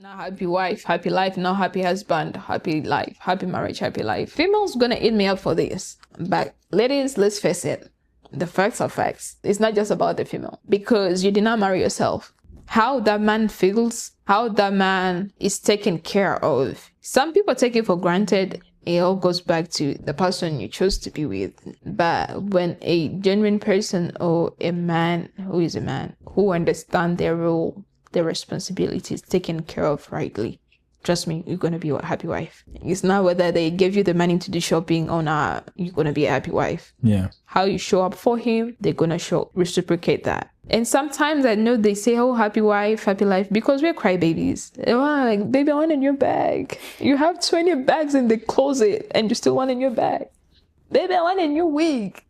Not happy wife, happy life, not happy husband, happy life, happy marriage, happy life. Females gonna eat me up for this. But ladies, let's face it. The facts are facts. It's not just about the female. Because you did not marry yourself. How that man feels, how that man is taken care of. Some people take it for granted. It all goes back to the person you chose to be with. But when a genuine person or a man who is a man who understands their role, their responsibilities taken care of rightly, trust me, you're going to be a happy wife. It's not whether they give you the money to do shopping or not, you're going to be a happy wife. Yeah. How you show up for him, they're going to reciprocate that. And sometimes I know they say, oh, happy wife, happy life, because we're crybabies. They're like, baby, I want a new bag. You have 20 bags in the closet and you still want a new bag. Baby, I want a new wig.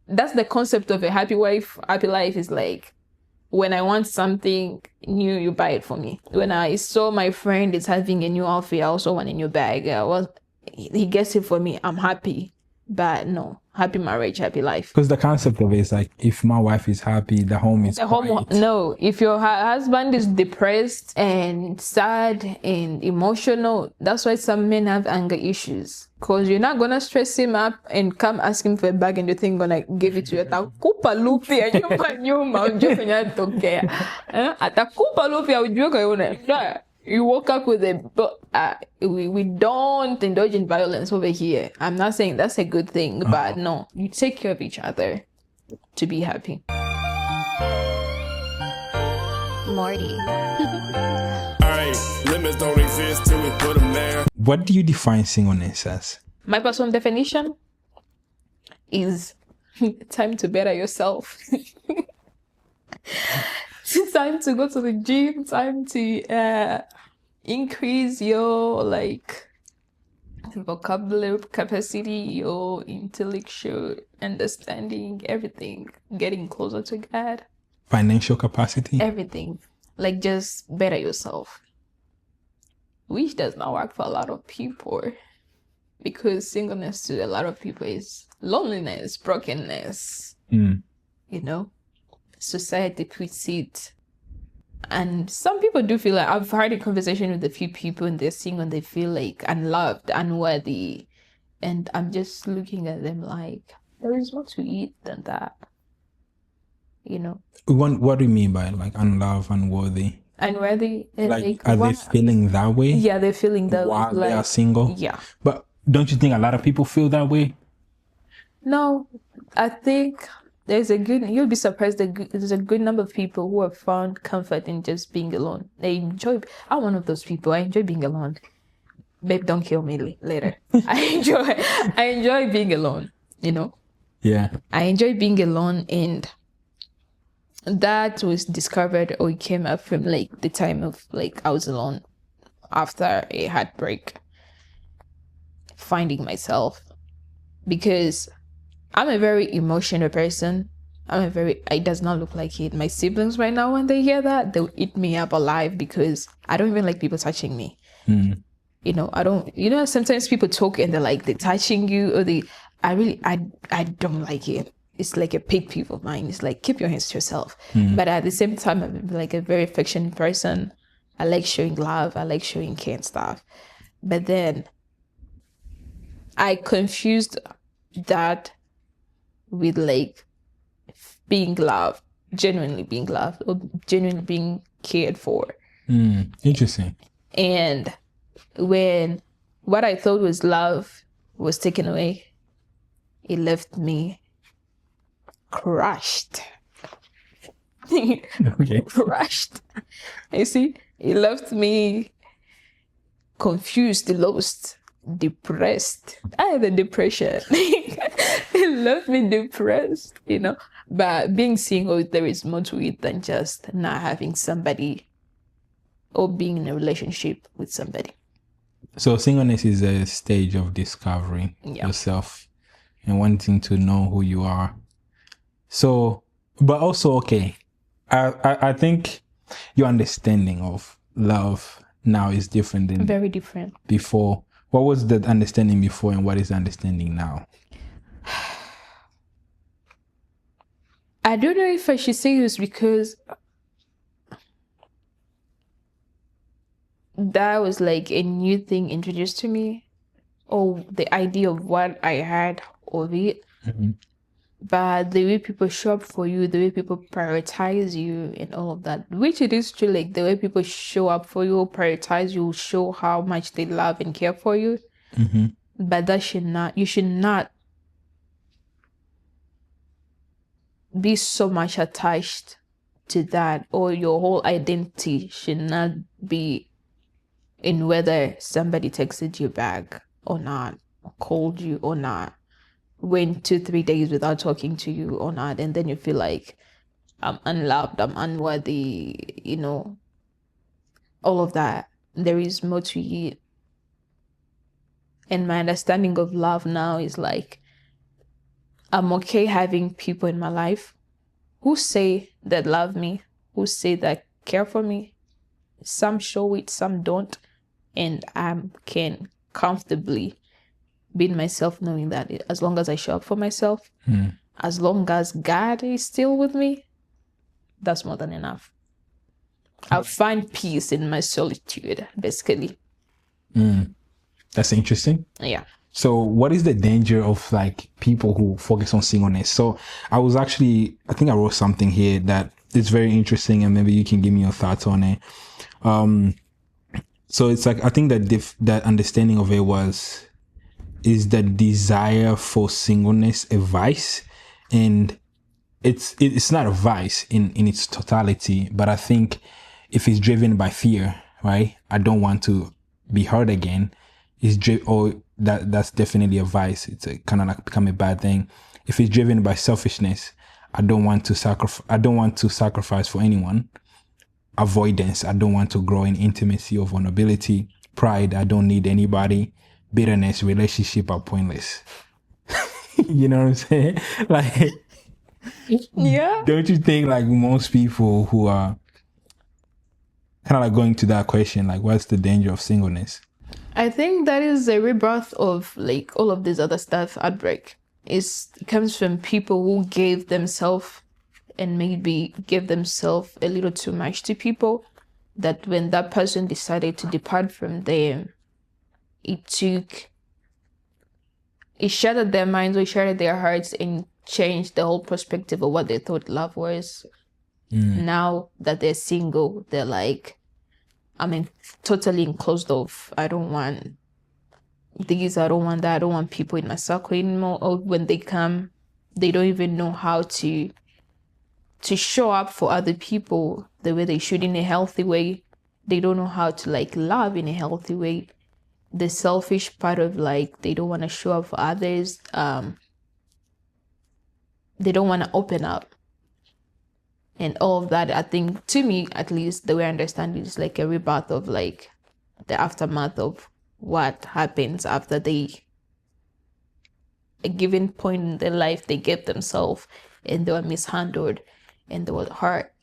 That's the concept of a happy wife, happy life is like, when I want something new, you buy it for me. When I saw my friend is having a new outfit, I also want a new bag. He gets it for me. I'm happy. But no, happy marriage, happy life. Because the concept of it is like, if my wife is happy, the home is quiet. No, if your husband is depressed and sad and emotional, that's why some men have anger issues. Because you're not going to stress him up and come ask him for a bag and you think going to give it to you. Atakupa lupi ya nyuma ujue kwenye atokea. Atakupa lupi ya ujue kwenye. You woke up with it, but we don't indulge in violence over here. I'm not saying that's a good thing, but no, you take care of each other to be happy. Morty. Limits don't exist till we put them there. What do you define singleness as? My personal definition is time to better yourself. Time to go to the gym, time to increase your vocabulary capacity, your intellectual understanding, everything, getting closer to God. Financial capacity? Everything. Like just better yourself. Which does not work for a lot of people. Because singleness to a lot of people is loneliness, brokenness. Mm. You know? Society puts it. And some people do feel like, I've had a conversation with a few people and they're single and they feel like unloved, unworthy. And I'm just looking at them like, there is more to it than that. You know? What do you mean by like unloved, unworthy? Unworthy? Like are they feeling that way? Yeah, they're feeling that way. While they are single? Yeah. But don't you think a lot of people feel that way? No, I think you'll be surprised that there's a good number of people who have found comfort in just being alone. I'm one of those people. I enjoy being alone. Babe, don't kill me later. I enjoy being alone, you know? Yeah. I enjoy being alone, and that was discovered or it came up from like the time of like I was alone after a heartbreak, finding myself, because I'm a very emotional person. It does not look like it. My siblings right now, when they hear that, they'll eat me up alive because I don't even like people touching me. Mm. You know, sometimes people talk and they're like, they're touching you or I don't like it. It's like a pet peeve of mine. It's like, keep your hands to yourself. Mm. But at the same time, I'm like a very affectionate person. I like showing love. I like showing care and stuff. But then I confused that with like being loved, genuinely being loved, or genuinely being cared for. Interesting. And when what I thought was love was taken away, it left me crushed. Okay. Crushed. You see, it left me confused, lost, depressed. I had a depression. It left me depressed, you know. But being single, there is more to it than just not having somebody or being in a relationship with somebody. So singleness is a stage of discovering yourself and wanting to know who you are. So, but also, okay, I think your understanding of love now is different than very different before. What was the understanding before and what is the understanding now? I don't know if I should say this because that was like a new thing introduced to me, or the idea of what I had of it. But the way people show up for you, the way people prioritize you and all of that, which it is true, like the way people show up for you, prioritize you, show how much they love and care for you. But you should not be so much attached to that, or your whole identity should not be in whether somebody texted you back or not, or called you or not, went 2-3 days without talking to you or not, and then you feel like I'm unloved, I'm unworthy, all of that. There is more to it. And my understanding of love now is like, I'm okay having people in my life who say that love me, who say that care for me. Some show it, some don't. And I can comfortably be myself, knowing that as long as I show up for myself, as long as God is still with me, that's more than enough. I'll find peace in my solitude, basically. That's interesting. Yeah. So what is the danger of like people who focus on singleness? So I think I wrote something here that is very interesting, and maybe you can give me your thoughts on it. So it's like, I think that that understanding of it is the desire for singleness a vice? And it's not a vice in its totality, but I think if it's driven by fear, right? I don't want to be hurt again. That's definitely a vice. It's kind of like become a bad thing. If it's driven by selfishness, I don't want to sacrifice for anyone. Avoidance, I don't want to grow in intimacy or vulnerability. Pride, I don't need anybody. Bitterness, relationship are pointless. You know what I'm saying? Like, Yeah. don't you think like most people who are kind of like going to that question, like, what's the danger of singleness? I think that is a rebirth of like all of this other stuff. Outbreak it comes from people who gave themselves and maybe give themselves a little too much to people, that when that person decided to depart from them, it shattered their minds, or shattered their hearts, and changed the whole perspective of what they thought love was. Now that they're single, they're like, totally enclosed off. I don't want these, I don't want that, I don't want people in my circle anymore. Or when they come, they don't even know how to show up for other people the way they should, in a healthy way. They don't know how to like love in a healthy way. The selfish part of like, they don't want to show up for others. They don't want to open up. And all of that, I think, to me, at least, the way I understand it, is like a rebirth of like the aftermath of what happens after a given point in their life, they get themselves and they were mishandled and they were hurt.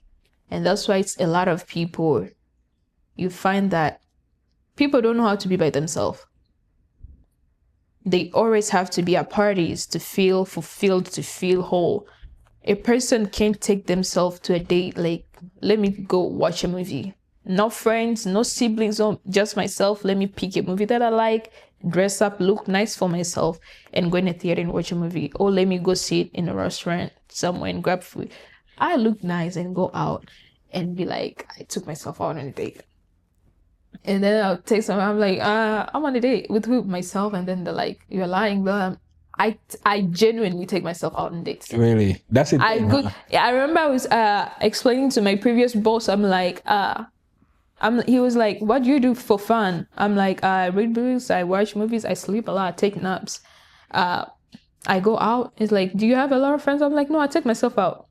And that's why it's a lot of people, you find that people don't know how to be by themselves. They always have to be at parties to feel fulfilled, to feel whole. A person can't take themselves to a date like, let me go watch a movie. No friends, no siblings, no, just myself. Let me pick a movie that I like, dress up, look nice for myself, and go in a theater and watch a movie. Or let me go sit in a restaurant somewhere and grab food. I look nice and go out and be like, I took myself out on a date. And then I'll text someone, I'm like, I'm on a date with who? Myself. And then they're like, you're lying, but I genuinely take myself out on dates. Really? That's it. I remember I was explaining to my previous boss, I'm like, he was like, what do you do for fun? I'm like, I read books, I watch movies, I sleep a lot, I take naps. I go out. It's like, do you have a lot of friends? I'm like, no, I take myself out.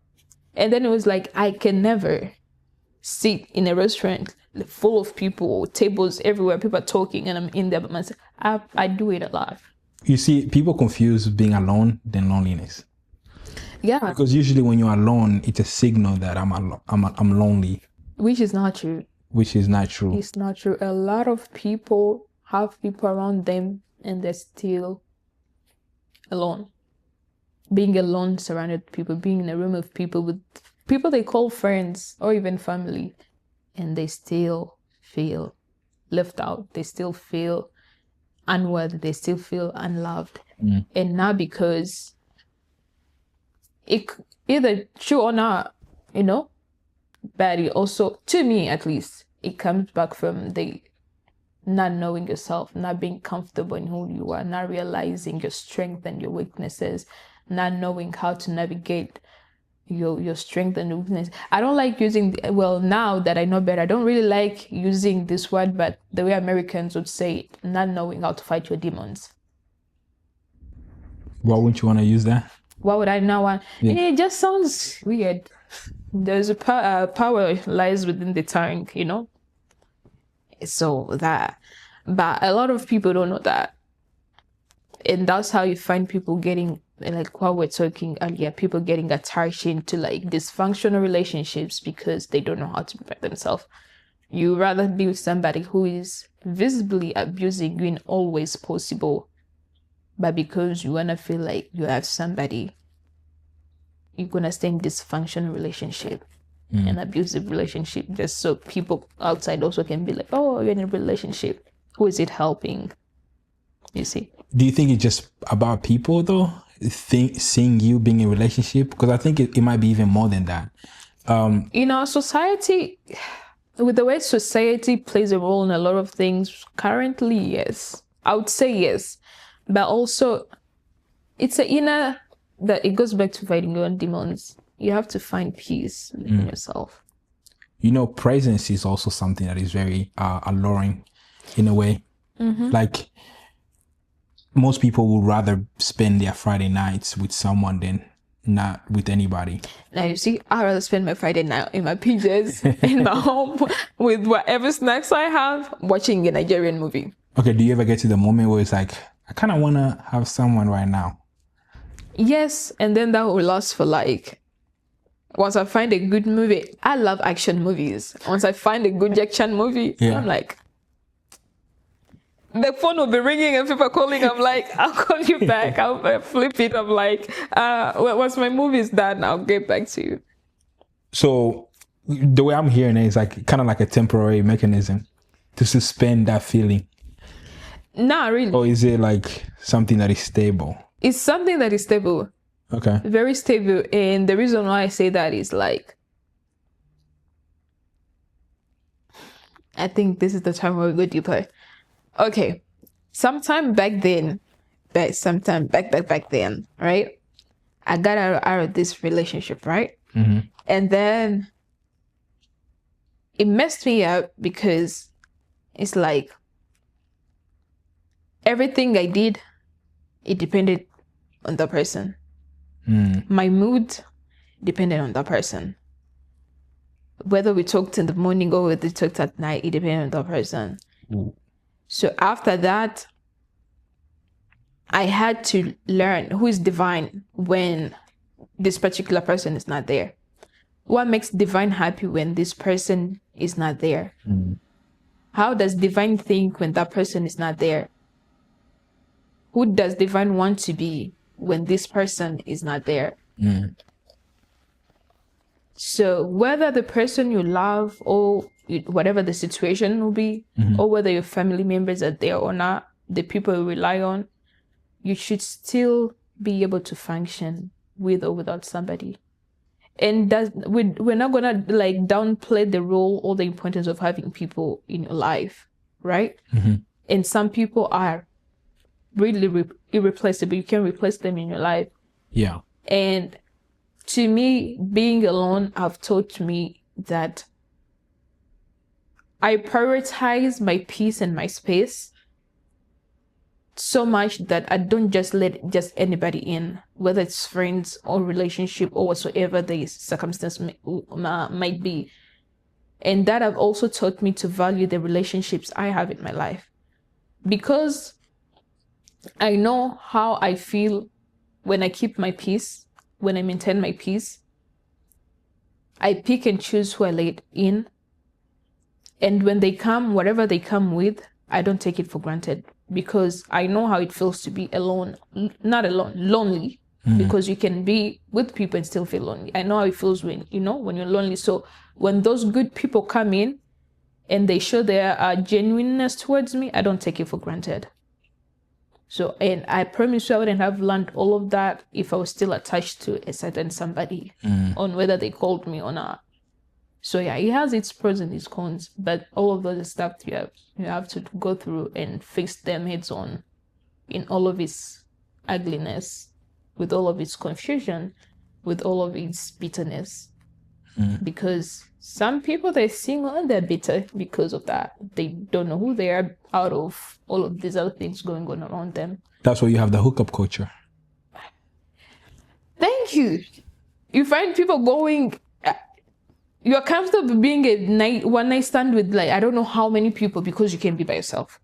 And then it was like, I can never sit in a restaurant full of people, tables everywhere, people are talking, and I'm in there by myself. I do it a lot. You see, people confuse being alone than loneliness. Yeah. Because usually when you're alone, it's a signal that I'm lonely. Which is not true. Which is not true. It's not true. A lot of people have people around them and they're still alone. Being alone, surrounded with people, being in a room of people with people they call friends or even family, and they still feel left out. They still feel unworthy. They still feel unloved. And now because it either true or not, but it also, to me at least, it comes back from the not knowing yourself, not being comfortable in who you are, not realizing your strength and your weaknesses, not knowing how to navigate your strength and weakness. I don't like using, now that I know better, I don't really like using this word, but the way Americans would say it, not knowing how to fight your demons. Why wouldn't you want to use that? Why would I not want? Yeah. It just sounds weird. There's a power lies within the tongue, So that, but a lot of people don't know that. And that's how you find people getting, like what we're talking earlier, people getting attached into like dysfunctional relationships because they don't know how to protect themselves. You rather be with somebody who is visibly abusing you in all ways possible, but because you want to feel like you have somebody, you're going to stay in dysfunctional relationship, an abusive relationship, just so people outside also can be like, oh, you're in a relationship. Who is it helping? You see? Do you think it's just about people though? Seeing you being in a relationship? Because I think it might be even more than that. Society, with the way society plays a role in a lot of things, currently, yes. I would say yes. But also, it's an inner, that it goes back to fighting your own demons. You have to find peace in yourself. Presence is also something that is very alluring in a way. Like, most people would rather spend their Friday nights with someone than not with anybody. Now, you see, I'd rather spend my Friday night in my PJs, in my home, with whatever snacks I have, watching a Nigerian movie. Okay, do you ever get to the moment where it's like, I kind of want to have someone right now? Yes, and then that will last for like, once I find a good movie, I love action movies. Once I find a good action movie, I'm like, the phone will be ringing and people calling. I'm like, I'll call you back. I'll flip it. I'm like, once my movie is done, I'll get back to you. So the way I'm hearing it is like kind of like a temporary mechanism to suspend that feeling. Not really. Or is it like something that is stable? It's something that is stable. Okay. Very stable. And the reason why I say that is like, I think this is the time where we go deeper. Okay. Sometime back then, right? I got out of this relationship, right? And then it messed me up because it's like everything I did, it depended on the person. My mood depended on the person. Whether we talked in the morning or whether we talked at night, it depended on the person. So after that, I had to learn who is divine when this particular person is not there. What makes divine happy when this person is not there? How does divine think when that person is not there? Who does divine want to be when this person is not there? So whether the person you love or whatever the situation will be, or whether your family members are there or not, the people you rely on, you should still be able to function with or without somebody. And we're not gonna like downplay the role or the importance of having people in your life, right? And some people are really irreplaceable. You can't replace them in your life. Yeah. And to me, being alone have taught me that I prioritize my peace and my space so much that I don't just let just anybody in, whether it's friends or relationship or whatsoever the circumstance might be. And that have also taught me to value the relationships I have in my life, because I know how I feel when I keep my peace, when I maintain my peace. I pick and choose who I let in. And when they come, whatever they come with, I don't take it for granted, because I know how it feels to be alone, not alone, lonely, because you can be with people and still feel lonely. I know how it feels when you're lonely. So when those good people come in and they show their genuineness towards me, I don't take it for granted. So, and I promise you I wouldn't have learned all of that if I was still attached to a certain somebody on whether they called me or not. So yeah, it has its pros and its cons, but all of those stuff you have to go through and face them heads on in all of its ugliness, with all of its confusion, with all of its bitterness. Because some people, they're single and they're bitter because of that. They don't know who they are out of all of these other things going on around them. That's why you have the hookup culture. Thank you. You find people going, you're comfortable being a one night stand with like, I don't know how many people because you can be by yourself.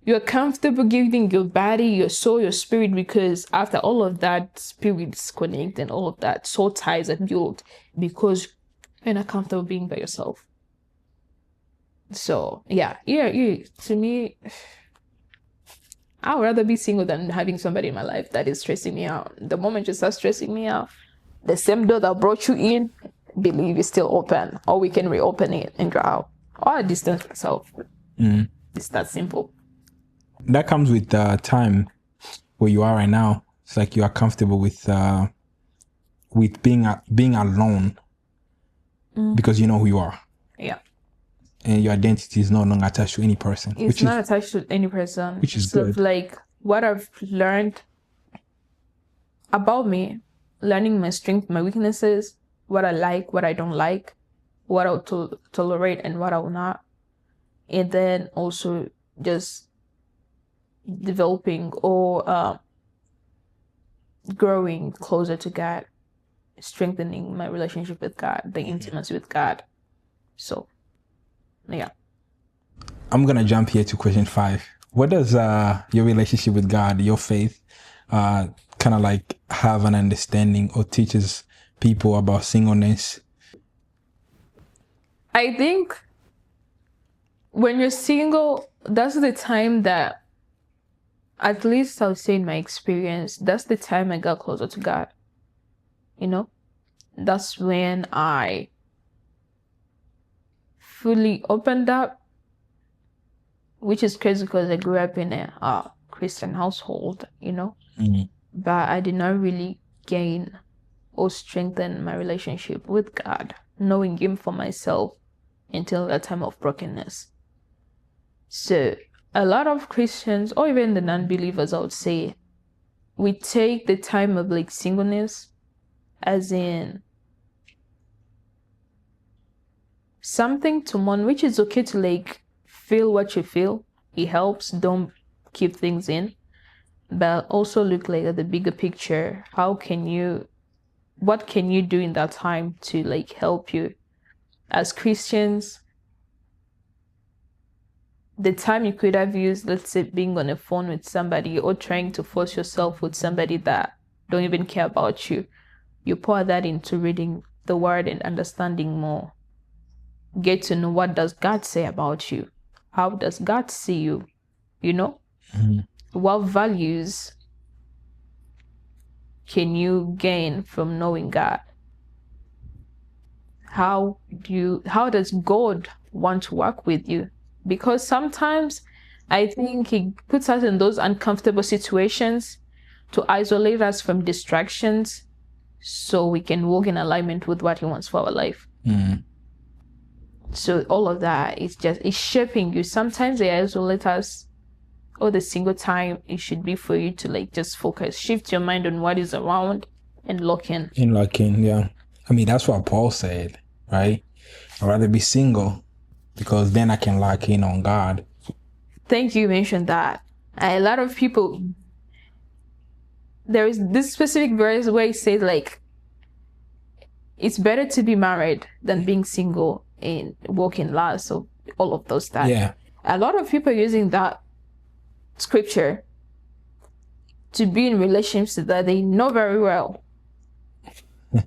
You're comfortable giving your body, your soul, your spirit, because after all of that, spirits connect and all of that, soul ties are built because you're not comfortable being by yourself. So, yeah, to me, I would rather be single than having somebody in my life that is stressing me out. The moment you start stressing me out, the same door that brought you in, believe is still open, or we can reopen it and go out, or I distance myself. It's that simple. That comes with time where you are right now. It's like you are comfortable with being alone because you know who you are. Yeah. And your identity is no longer attached to any person. It's not attached to any person. Which is so good. Like what I've learned about me, learning my strengths, my weaknesses, what I like, what I don't like, what I'll tolerate and what I will not. And then also just developing or growing closer to God, strengthening my relationship with God, the intimacy with God. So, yeah. I'm going to jump here to question 5. What does your relationship with God, your faith, kind of like have an understanding or teaches people about singleness? I think when you're single, that's the time that, at least I'll say in my experience, that's the time I got closer to God. You know, that's when I fully opened up, which is crazy because I grew up in a Christian household, you know, but I did not really gain or strengthen my relationship with God, knowing Him for myself until that time of brokenness. So a lot of Christians, or even the non-believers, I would say, we take the time of like singleness as in something to mourn, which is okay to like feel what you feel. It helps. Don't keep things in. But also look like at the bigger picture. What can you do in that time to like help you? As Christians, the time you could have used, let's say, being on a phone with somebody or trying to force yourself with somebody that don't even care about you, you pour that into reading the word and understanding more. Get to know, what does God say about you? How does God see you? You know? What values can you gain from knowing God? How does God want to work with you? Because sometimes I think He puts us in those uncomfortable situations to isolate us from distractions so we can walk in alignment with what He wants for our life. So all of that is it's shaping you. Sometimes they isolate us, or the single time it should be for you to like just focus, shift your mind on what is around and lock in. Yeah. I mean, that's what Paul said, right? I'd rather be single because then I can lock in on God. Thank you, mentioned that. A lot of people, there is this specific verse where it says like, it's better to be married than being single and walking last. So all of those stuff. Yeah. A lot of people are using that scripture to be in relationships that they know very well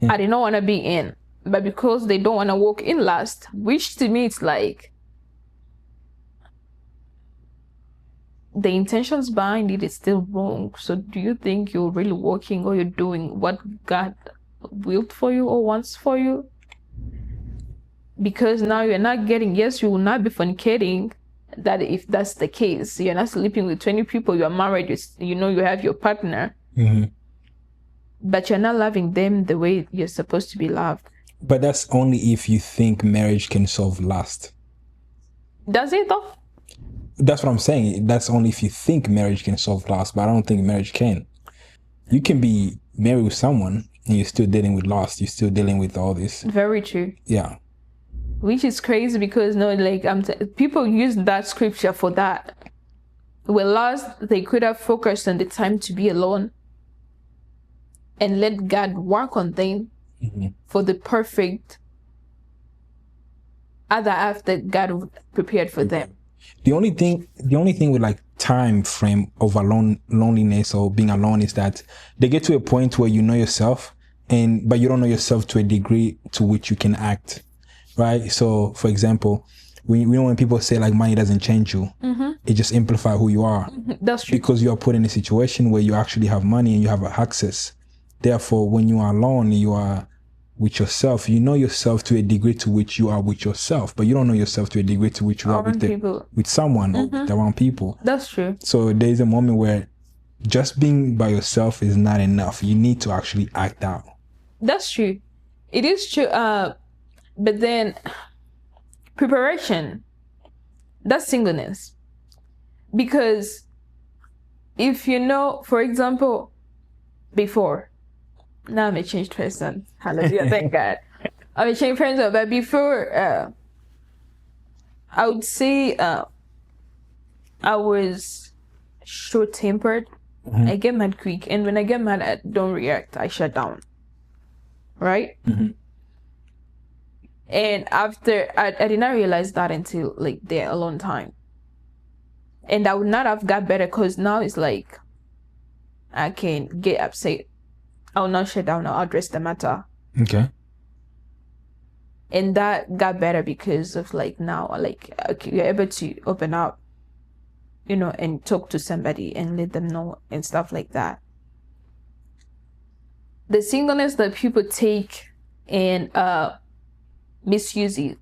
I did not want to be in, but because they don't want to walk in last, which to me it's like the intentions behind it is still wrong. So do you think you're really working or you're doing what God willed for you or wants for you? Because now you're not getting, yes, you will not be fornicating. That if that's the case, you're not sleeping with 20 people, you're married, you know, you have your partner, but you're not loving them the way you're supposed to be loved. But that's only if you think marriage can solve lust. Does it though? That's what I'm saying. That's only if you think marriage can solve lust, but I don't think marriage can. You can be married with someone and you're still dealing with lust. You're still dealing with all this. Very true. Yeah. Which is crazy because no, like people use that scripture for that. With lust, they could have focused on the time to be alone and let God work on them for the perfect other half that God prepared for them. The only thing with like time frame of loneliness or being alone is that they get to a point where you know yourself, but you don't know yourself to a degree to which you can act, right? So, for example, when people say like money doesn't change you, it just amplifies who you are. That's true. Because you are put in a situation where you actually have money and you have access. Therefore, when you are alone, you are with yourself. You know yourself to a degree to which you are with yourself, but you don't know yourself to a degree to which you are with someone or with around people. That's true. So there's a moment where just being by yourself is not enough. You need to actually act out. That's true. It is true. But then preparation, that's singleness. Because if you know, for example, before, now I'm a changed person. Hallelujah, thank God. I'm a changed person, but before, I would say I was short-tempered. I get mad quick, and when I get mad, I don't react. I shut down. Right? And after, I did not realize that until like their alone time. And I would not have got better because now it's like I can get upset. I'll not shut down. I'll address the matter. Okay. And that got better because of like now, like okay, you're able to open up, you know, and talk to somebody and let them know and stuff like that. The singleness that people take and misuse it,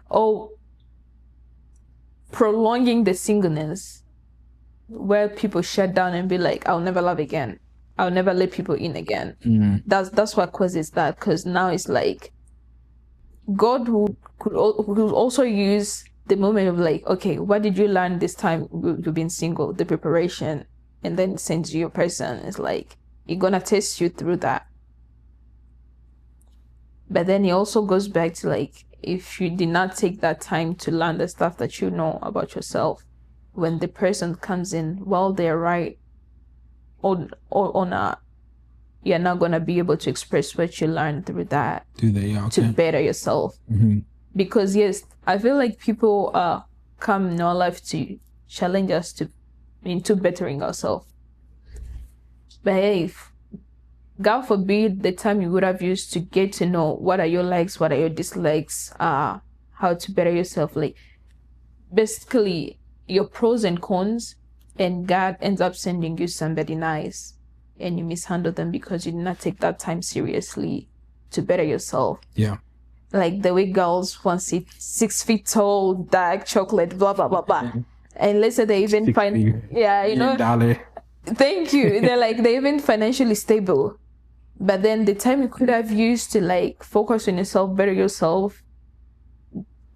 or prolonging the singleness, where people shut down and be like, "I'll never love again. I'll never let people in again." That's what causes that. Because now it's like God could also use the moment of like, okay, what did you learn this time you've been single? The preparation, and then sends you a person. It's like He's gonna test you through that. But then He also goes back to like, if you did not take that time to learn the stuff that you know about yourself, when the person comes in, well, they're right or not, you're not gonna be able to express what you learned through that to better yourself. Because yes, I feel like people come in our life to challenge us into bettering ourselves. But hey, if, God forbid, the time you would have used to get to know what are your likes, what are your dislikes, how to better yourself, like basically your pros and cons, and God ends up sending you somebody nice and you mishandle them because you did not take that time seriously to better yourself. Yeah. Like the way girls want 6 feet tall, dark chocolate, blah, blah, blah, blah. And let's say they even thank you. They're even financially stable. But then the time you could have used to like focus on yourself, better yourself,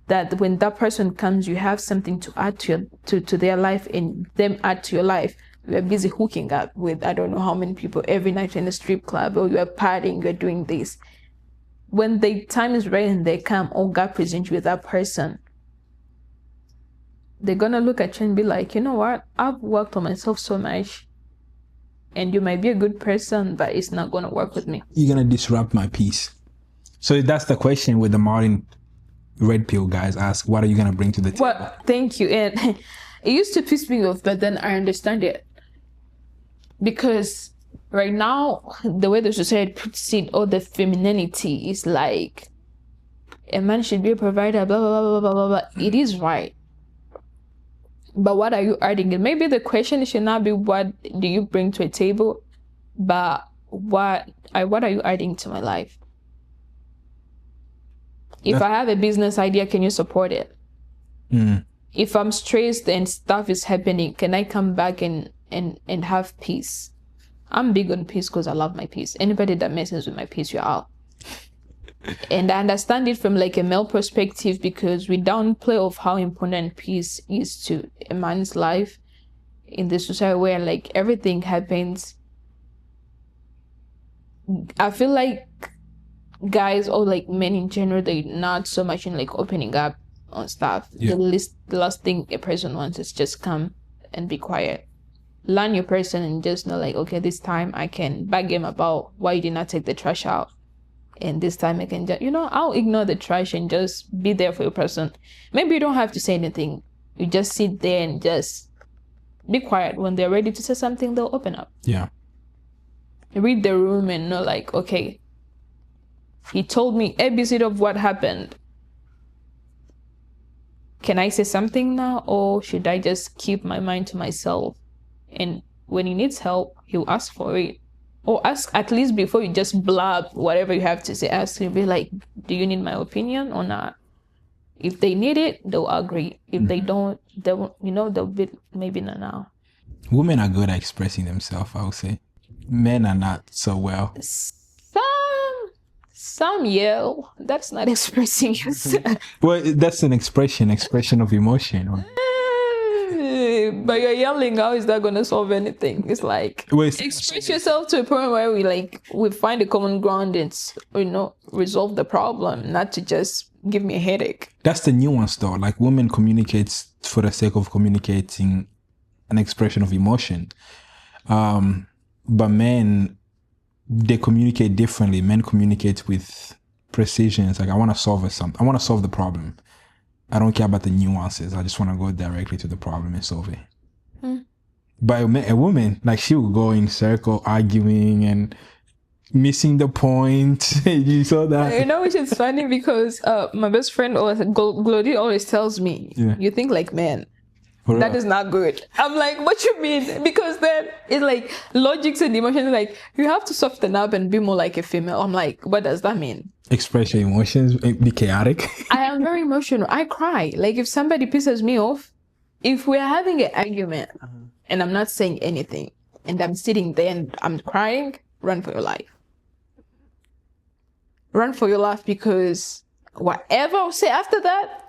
that when that person comes, you have something to add to their life and them add to your life. You are busy hooking up with I don't know how many people every night in a strip club, or you are partying, you're doing this. When the time is right and they come, or God presents you with that person, they're gonna look at you and be like, you know what? I've worked on myself so much, and you might be a good person, but it's not gonna work with me. You're gonna disrupt my peace. So that's the question with the Martin Red Pill guys ask, what are you gonna bring to the table? Well, thank you. And it used to piss me off, but then I understand it. Because right now, the way the society puts it, all the femininity is like, a man should be a provider, blah, blah, blah, blah, blah, blah. It is right. But what are you adding? And maybe the question should not be what do you bring to a table, but what are you adding to my life? If I have a business idea, can you support it? If I'm stressed and stuff is happening, can I come back and have peace? I'm big on peace because I love my peace. Anybody that messes with my peace, you're out. And I understand it from like a male perspective because we downplay of how important peace is to a man's life in this society where like everything happens. I feel like guys or like men in general, they're not so much in like opening up on stuff. Yeah. The last thing a person wants is just come and be quiet. Learn your person and just know like, okay, this time I can bug him about why you did not take the trash out. And this time I can just, I'll ignore the trash and just be there for your person. Maybe you don't have to say anything. You just sit there and just be quiet. When they're ready to say something, they'll open up. Yeah. Read the room and know like, okay, he told me ABC of what happened. Can I say something now, or should I just keep my mind to myself? And when he needs help, he'll ask for it. Or ask at least before you just blab whatever you have to say. Ask him, be like, do you need my opinion or not? If they need it, they'll agree. If they don't, they'll be maybe not now. Women are good at expressing themselves, I would say. Men are not so well. Some yell. That's not expressing yourself. Well, that's an expression of emotion. Right? But you're yelling, how is that going to solve anything? It's like, express yourself to a point where we find a common ground and, resolve the problem, not to just give me a headache. That's the nuance though. Like women communicates for the sake of communicating an expression of emotion. But men, they communicate differently. Men communicate with precision. It's like, I want to solve the problem. I don't care about the nuances. I just want to go directly to the problem and solve it. But a woman, like she will go in circle arguing and missing the point. You saw that? Which is funny because my best friend Glody always tells me, you think like men. That is not good. I'm like, what you mean? Because then it's like logics and emotions. Like you have to soften up and be more like a female. I'm like, what does that mean? Express your emotions, be chaotic. I am very emotional. I cry. Like if somebody pisses me off, if we're having an argument and I'm not saying anything and I'm sitting there and I'm crying, run for your life. Run for your life because whatever I'll say after that,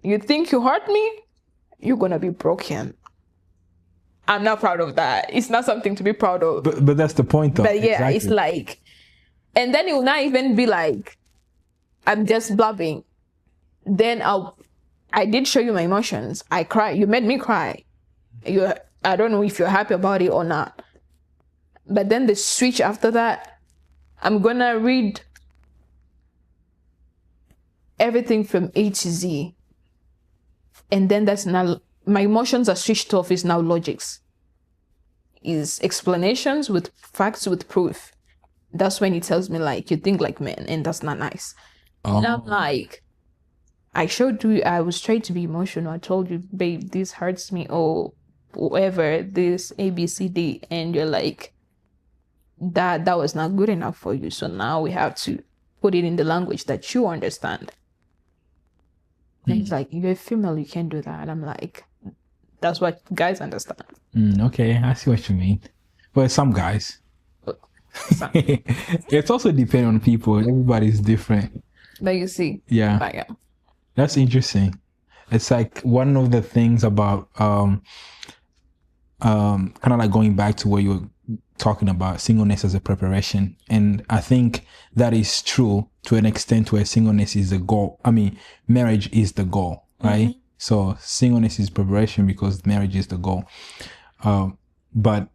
you think you hurt me, you're going to be broken. I'm not proud of that. It's not something to be proud of. But that's the point though. But yeah, exactly. It's like, and then it will not even be like, I'm just blabbing. Then I did show you my emotions. I cried. You made me cry. I don't know if you're happy about it or not. But then the switch after that, I'm going to read everything from A to Z. And then that's now, my emotions are switched off, is now logics. Is explanations with facts, with proof. That's when he tells me like, you think like men, and that's not nice. And I'm like, I showed you, I was trying to be emotional. I told you, babe, this hurts me, or whatever, this ABCD, and you're like, that was not good enough for you. So now we have to put it in the language that you understand. And he's like, you're a female, you can't do that. I'm like, that's what guys understand. Okay, I see what you mean. Well, some guys. It's also depending on people. Everybody's different. But you see. Yeah. But yeah. That's interesting. It's like one of the things about kind of like going back to what you were talking about, singleness as a preparation. And I think that is true to an extent where singleness is the goal. I mean, marriage is the goal, right? Mm-hmm. So singleness is preparation because marriage is the goal. But,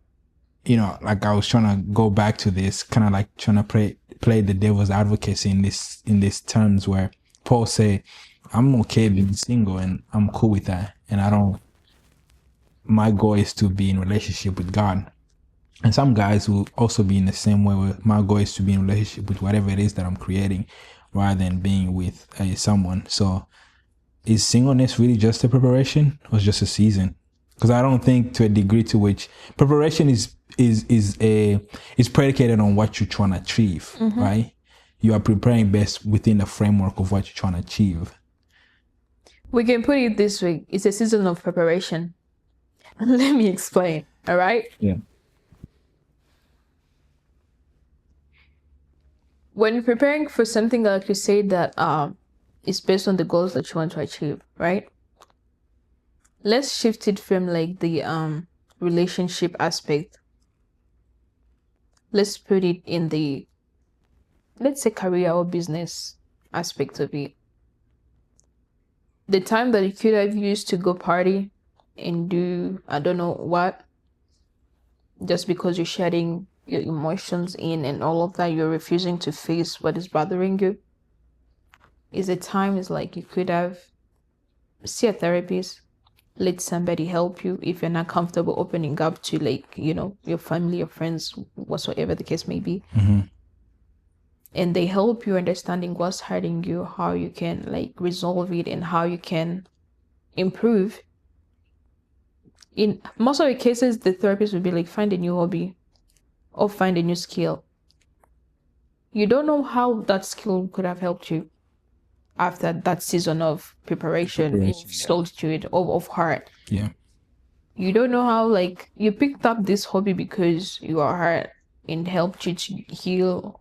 like I was trying to go back to this, kind of like trying to play the devil's advocacy in this terms where Paul say, I'm okay being single and I'm cool with that. And my goal is to be in relationship with God. And some guys will also be in the same way where my goal is to be in relationship with whatever it is that I'm creating rather than being with someone. So is singleness really just a preparation or just a season? Because I don't think to a degree to which preparation is predicated on what you're trying to achieve, right? you are preparing best within the framework of what you're trying to achieve. We can put it this way. It's a season of preparation. Let me explain. All right. Yeah. When you're preparing for something, like you say, that is based on the goals that you want to achieve, right? Let's shift it from like the relationship aspect. Let's put it in the, let's say, career or business aspect of it. The time that you could have used to go party and do I don't know what, just because you're shedding your emotions in and all of that, you're refusing to face what is bothering you, is a time is like you could have see a therapist, let somebody help you if you're not comfortable opening up to, like, you know, your family, your friends, whatsoever the case may be. And they help you understanding what's hurting you, how you can like resolve it, and how you can improve. In most of the cases, the therapist will be like, find a new hobby or find a new skill. You don't know how that skill could have helped you after that season of preparation solitude, of heart. Yeah. You don't know how, like, you picked up this hobby because you are hurt and helped you to heal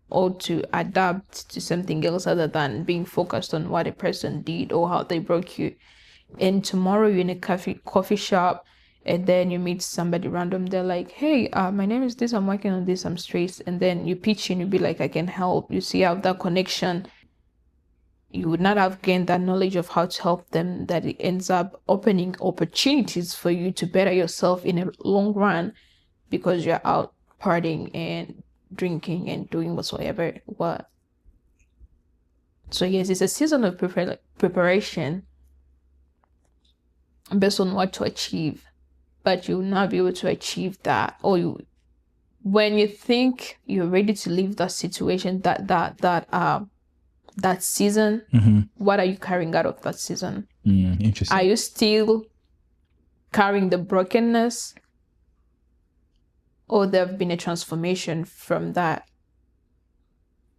or to adapt to something else other than being focused on what a person did or how they broke you. And tomorrow you're in a coffee shop, and then you meet somebody random. They're like, hey, my name is this, I'm working on this, I'm stressed. And then you pitch in, you be like, I can help. You see, have that connection. You would not have gained that knowledge of how to help them, that it ends up opening opportunities for you to better yourself in a long run, because you're out partying and drinking and doing whatsoever. What? So yes, it's a season of preparation based on what to achieve, but you'll not be able to achieve that, or you, when you think you're ready to leave that situation, that season, what are you carrying out of that season? Interesting. Are you still carrying the brokenness, or there have been a transformation from that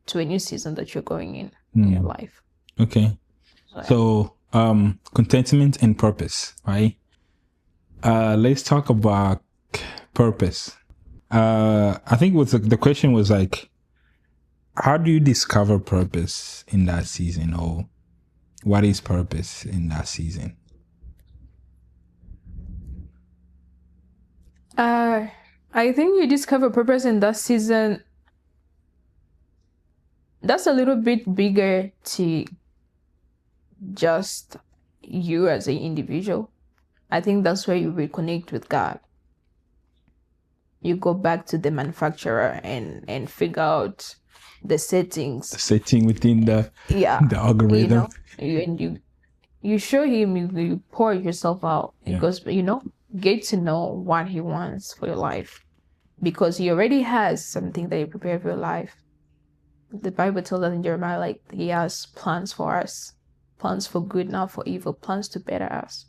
to a new season that you're going in your life? Okay. So contentment and purpose, right? Let's talk about purpose. I think the question was like, how do you discover purpose in that season, or what is purpose in that season? I think you discover purpose in that season. That's a little bit bigger to just you as an individual. I think that's where you reconnect with God. You go back to the manufacturer and figure out the settings. The setting within the algorithm. You show him, you pour yourself out, because get to know what he wants for your life, because he already has something that he prepared for your life. The Bible tells us in Jeremiah, like, he has plans for us, plans for good, not for evil, plans to better us.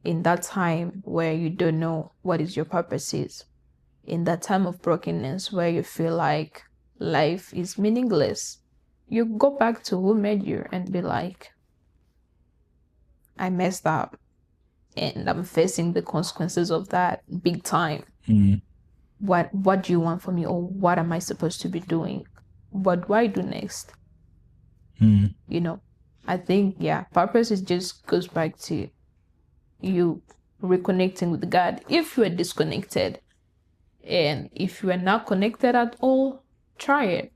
In that time where you don't know what is your purpose is, in that time of brokenness where you feel like life is meaningless, you go back to who made you and be like, I messed up and I'm facing the consequences of that big time. What do you want from me, or what am I supposed to be doing? What do I do next? I think purpose is just goes back to you reconnecting with God if you are disconnected. And if you are not connected at all, try it.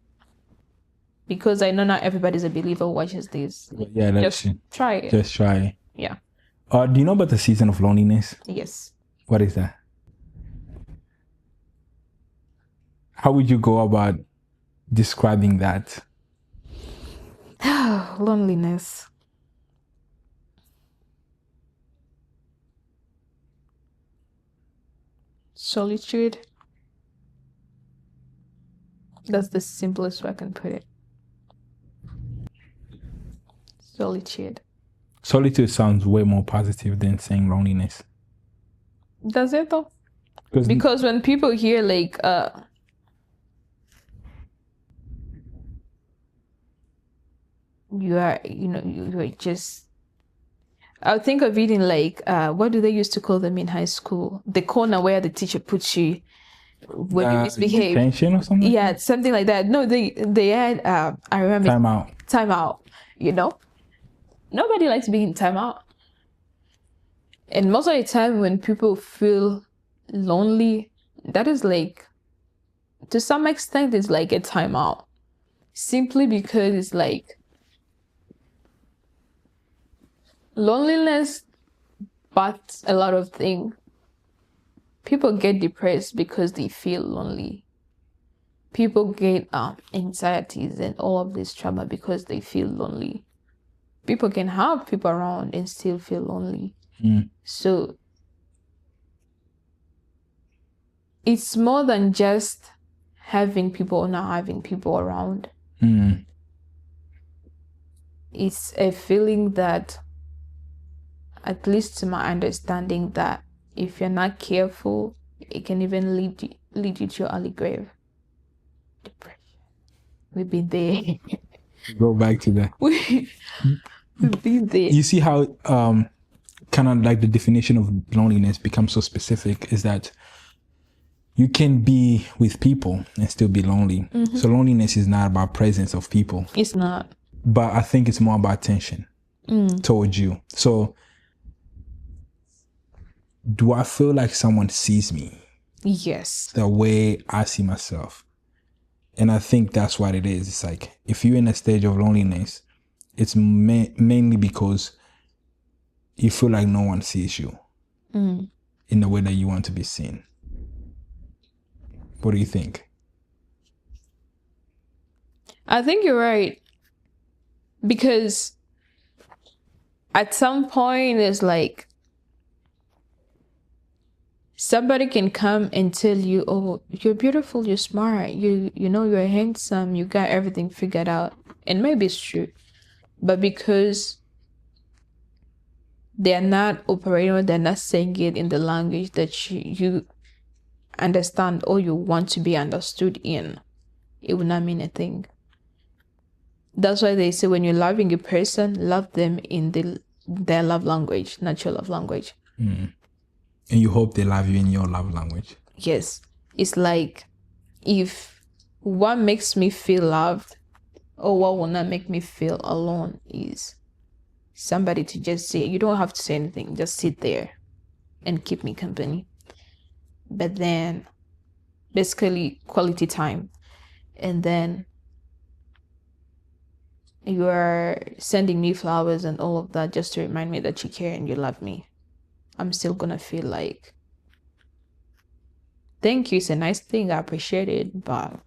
Because I know not everybody's a believer who watches this. Yeah, that's just try it. Just try it. Yeah. Do you know about the season of loneliness? Yes. What is that? How would you go about describing that? Loneliness. Solitude. That's the simplest way I can put it. Solitude. Solitude sounds way more positive than saying loneliness. Does it though? Because when people hear like you are, you're just, I would think of it in like, what do they used to call them in high school? The corner where the teacher puts you when you misbehave. Detention or something? Yeah, something like that. No, they had, I remember. Time out, Nobody likes being in time out. And most of the time when people feel lonely, that is like, to some extent, it's like a timeout. Simply because it's like, loneliness, but a lot of things. People get depressed because they feel lonely. People get anxieties and all of this trauma because they feel lonely. People can have people around and still feel lonely. So it's more than just having people or not having people around. It's a feeling that, at least to my understanding, that if you're not careful, it can even lead you to your early grave. Depression. We've been there. Go back to that. We've been there. You see how kind of like the definition of loneliness becomes so specific is that you can be with people and still be lonely. So loneliness is not about presence of people. It's not. But I think it's more about attention towards you. So do I feel like someone sees me? Yes. The way I see myself. And I think that's what it is. It's like, if you're in a stage of loneliness, it's mainly because you feel like no one sees you in the way that you want to be seen. What do you think? I think you're right. Because at some point, it's like, somebody can come and tell you, oh, you're beautiful, you're smart, you're handsome, you got everything figured out. And maybe it's true. But because they're not operating or they're not saying it in the language that you understand or you want to be understood in, it will not mean a thing. That's why they say when you're loving a person, love them in their love language, not your love language. And you hope they love you in your love language. Yes. It's like, if what makes me feel loved or what will not make me feel alone is somebody to just say, you don't have to say anything, just sit there and keep me company. But then basically quality time. And then you are sending me flowers and all of that just to remind me that you care and you love me. I'm still gonna feel like, thank you, it's a nice thing, I appreciate it, but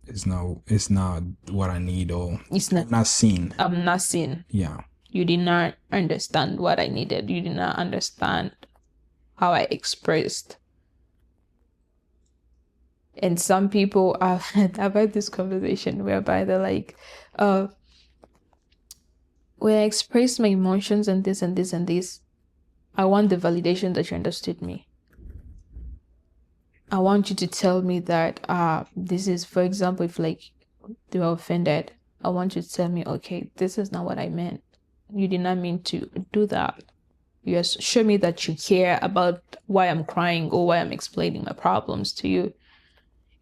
it's not what I need, or it's not seen. I'm not seen. Yeah. You did not understand what I needed. You did not understand how I expressed. And some people I've had this conversation whereby they're like, when I express my emotions and this and this and this, I want the validation that you understood me. I want you to tell me that this is, for example, if like they were offended, I want you to tell me, okay, this is not what I meant. You did not mean to do that. You just show me that you care about why I'm crying or why I'm explaining my problems to you.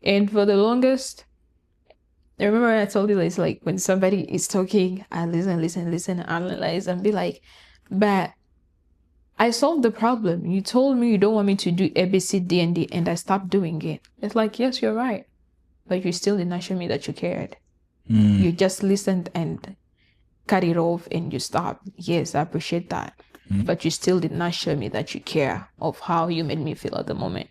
And for the longest, I remember when I told you, it's like when somebody is talking, I listen, analyze, and be like, but I solved the problem. You told me you don't want me to do A, B, C, D, and D, and I stopped doing it. It's like, yes, you're right. But you still did not show me that you cared. You just listened and cut it off and you stopped. Yes, I appreciate that. But you still did not show me that you care of how you made me feel at the moment.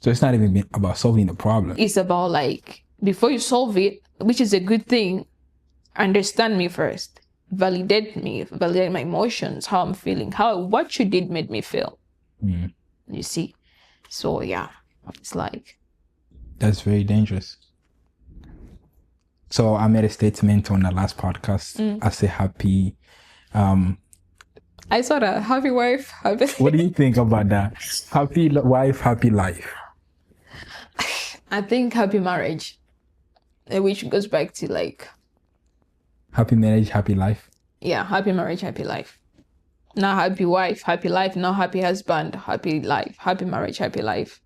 So it's not even about solving the problem. It's about like, before you solve it, which is a good thing, understand me first. Validate me, validate my emotions, how I'm feeling, what you did made me feel. You see? So yeah, it's like, that's very dangerous. So I made a statement on the last podcast. I say happy. I saw that. Happy wife, happy. What do you think about that? Happy wife, happy life. I think happy marriage, which goes back to like Happy marriage, happy life. Yeah, happy marriage, happy life. Not happy wife, happy life. Not happy husband, happy life. Happy marriage, happy life.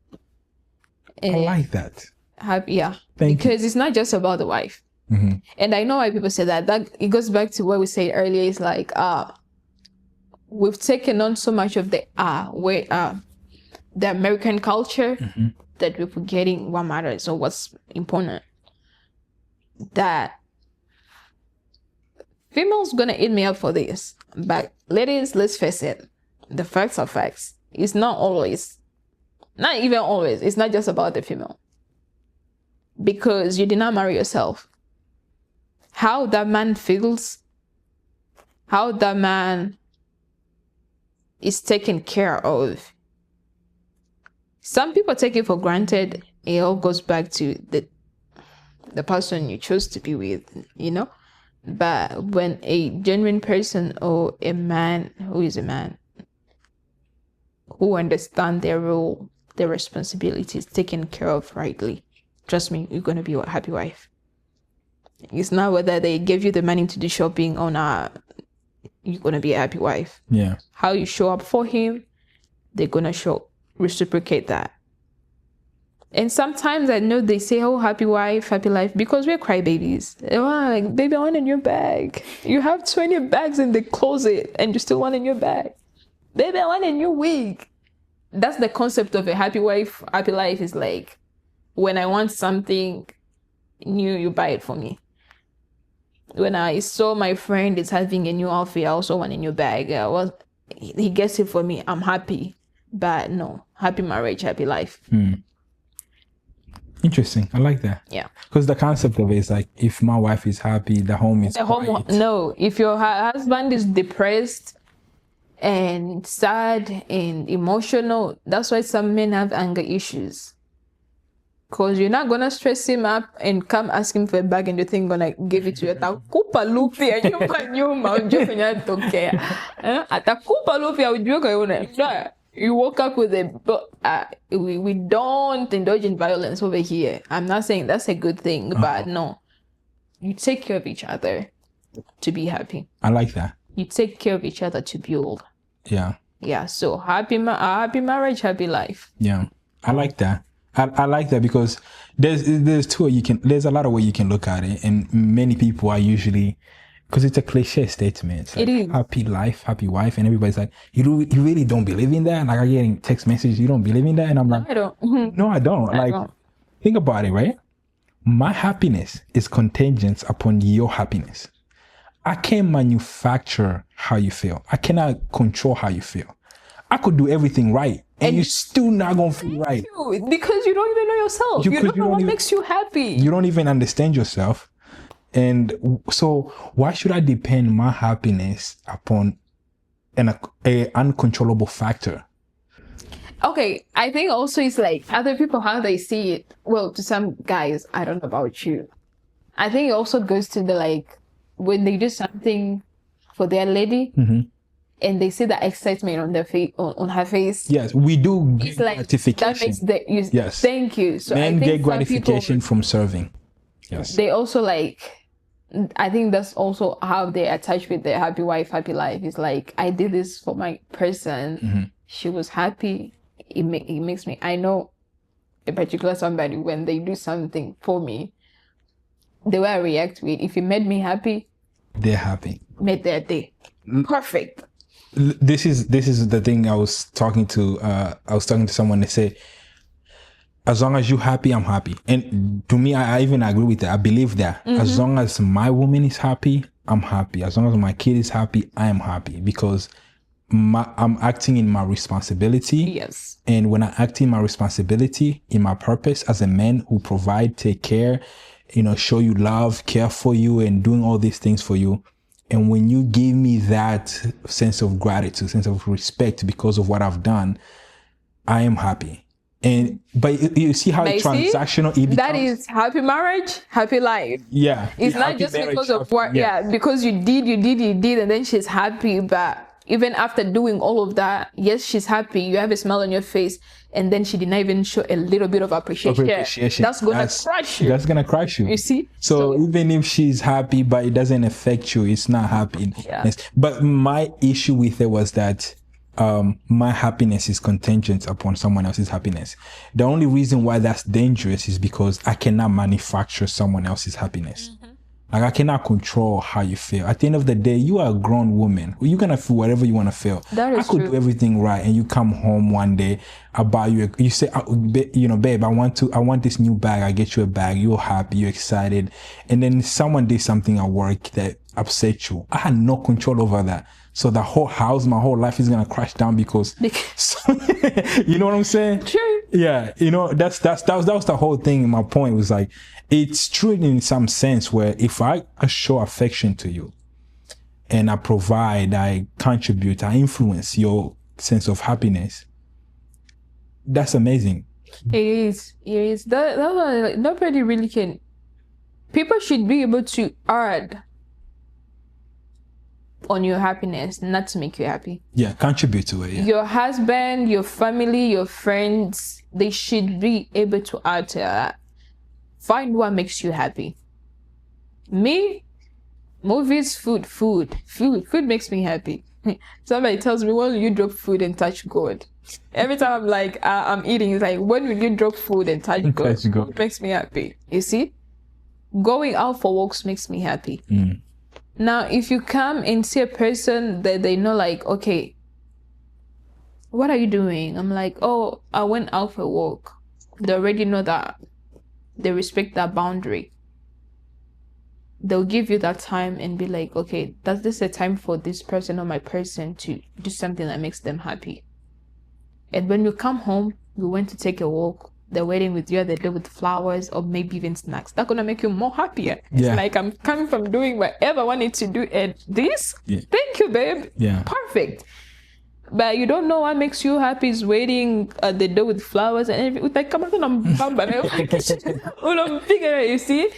I like that. Happy, yeah. Thank because it's not just about the wife. And I know why people say that. That it goes back to what we said earlier. It's like we've taken on so much of the American culture that we're forgetting what matters or what's important. That females gonna eat me up for this, but ladies, let's face it, the facts are facts. It's not always, not even always, it's not just about the female, because you did not marry yourself. How that man feels, how that man is taken care of, some people take it for granted. It all goes back to the person you chose to be with, you know. But when a genuine person or a man who is a man who understands their role, their responsibilities, taken care of rightly, trust me, you're going to be a happy wife. It's not whether they give you the money to do shopping or not, you're going to be a happy wife. Yeah. How you show up for him, they're going to reciprocate that. And sometimes I know they say, oh, happy wife, happy life, because we're crybabies. They're like, baby, I want a new bag. You have 20 bags in the closet and you still want a new bag. Baby, I want a new wig. That's the concept of a happy wife, happy life. Is like, when I want something new, you buy it for me. When I saw my friend is having a new outfit, I also want a new bag. He gets it for me. I'm happy. But no, happy marriage, happy life. Interesting. I like that. Yeah. Because the concept of it is like, if my wife is happy, the home is quiet. No, if your husband is depressed and sad and emotional, that's why some men have anger issues. Because you're not going to stress him up and come ask him for a bag and you think going to give it to you. Atakupa lupi ya nyuma ujue kwenye atokea. Atakupa lupi ya ujue kwenye. You woke up with we don't indulge in violence over here. I'm not saying that's a good thing, but no. You take care of each other to be happy. I like that. You take care of each other to build. Yeah. Yeah, so happy marriage, happy life. Yeah, I like that. I like that because there's a lot of way you can look at it, and many people are usually, because it's a cliche statement. It's like, it is. Happy life, happy wife, and everybody's like, you really don't believe in that? Like, I'm getting text messages, you don't believe in that? And I'm like, I don't. No, I don't. Think about it, right? My happiness is contingent upon your happiness. I can't manufacture how you feel. I cannot control how you feel. I could do everything right, and you're still not gonna feel right. Because you don't even know yourself. You don't know what makes you happy. You don't even understand yourself. And so why should I depend my happiness upon an uncontrollable factor? Okay, I think also it's like other people, how they see it. Well, to some guys, I don't know about you. I think it also goes to the like, when they do something for their lady, and they see the excitement on their face, on her face. Yes, we do get gratification. That makes yes. Thank you. So men I think get gratification from serving. Yes. They also like, I think that's also how they attach with their happy wife, happy life. It's like, I did this for my person. She was happy. It makes me, I know a particular somebody, when they do something for me, the way I react to it, if it made me happy, they're happy. Made their day. Perfect. This is the thing I was talking to someone. They say, as long as you're happy, I'm happy. And to me, I even agree with that. I believe that as long as my woman is happy, I'm happy. As long as my kid is happy, I am happy, because I'm acting in my responsibility. Yes. And when I act in my responsibility, in my purpose as a man who provide, take care, show you love, care for you, and doing all these things for you. And when you give me that sense of gratitude, sense of respect because of what I've done, I am happy. But you see how transactional it becomes? That is happy marriage, happy life. Yeah. It's not just because of what, because you did, and then she's happy, but Even after doing all of that, yes, she's happy, you have a smile on your face, and then she did not even show a little bit of appreciation. That's gonna crush you. That's gonna crush you. You see? So even if she's happy, but it doesn't affect you, it's not happiness. Yeah. But my issue with it was that my happiness is contingent upon someone else's happiness. The only reason why that's dangerous is because I cannot manufacture someone else's happiness. Like, I cannot control how you feel. At the end of the day, you are a grown woman. You're gonna feel whatever you want to feel. That is I could true. do everything right, and you come home one day, I buy you. You say, babe, I want this new bag. I get you a bag. You're happy. You're excited, and then someone did something at work that upset you. I had no control over that. So the whole house, my whole life is gonna crash down because you know what I'm saying? True. Yeah, that was the whole thing. My point was like, it's true in some sense where if I show affection to you and I provide, I contribute, I influence your sense of happiness, that's amazing. It is. That one, nobody really can. People should be able to add on your happiness, not to make you happy. Yeah, contribute to it. Yeah. Your husband, your family, your friends, they should be able to add to that. Find what makes you happy. Me, movies, food makes me happy. Somebody tells me, when will you drop food and touch God? Every time I'm like, I'm eating, it's like, when will you drop food and touch God? It makes me happy. You see? Going out for walks makes me happy. Now, if you come and see a person that they know, like, okay, what are you doing? I'm like, oh, I went out for a walk. They already know that. They respect that boundary. They'll give you that time and be like, okay, does this a time for this person or my person to do something that makes them happy? And when you come home, you went to take a walk, they're waiting with you at the door with flowers or maybe even snacks. That's gonna make you more happier. It's like, I'm coming from doing whatever I wanted to do, and this, thank you, babe. Yeah. Perfect. But you don't know what makes you happy is waiting at the door with flowers and everything. Like, come on, you see?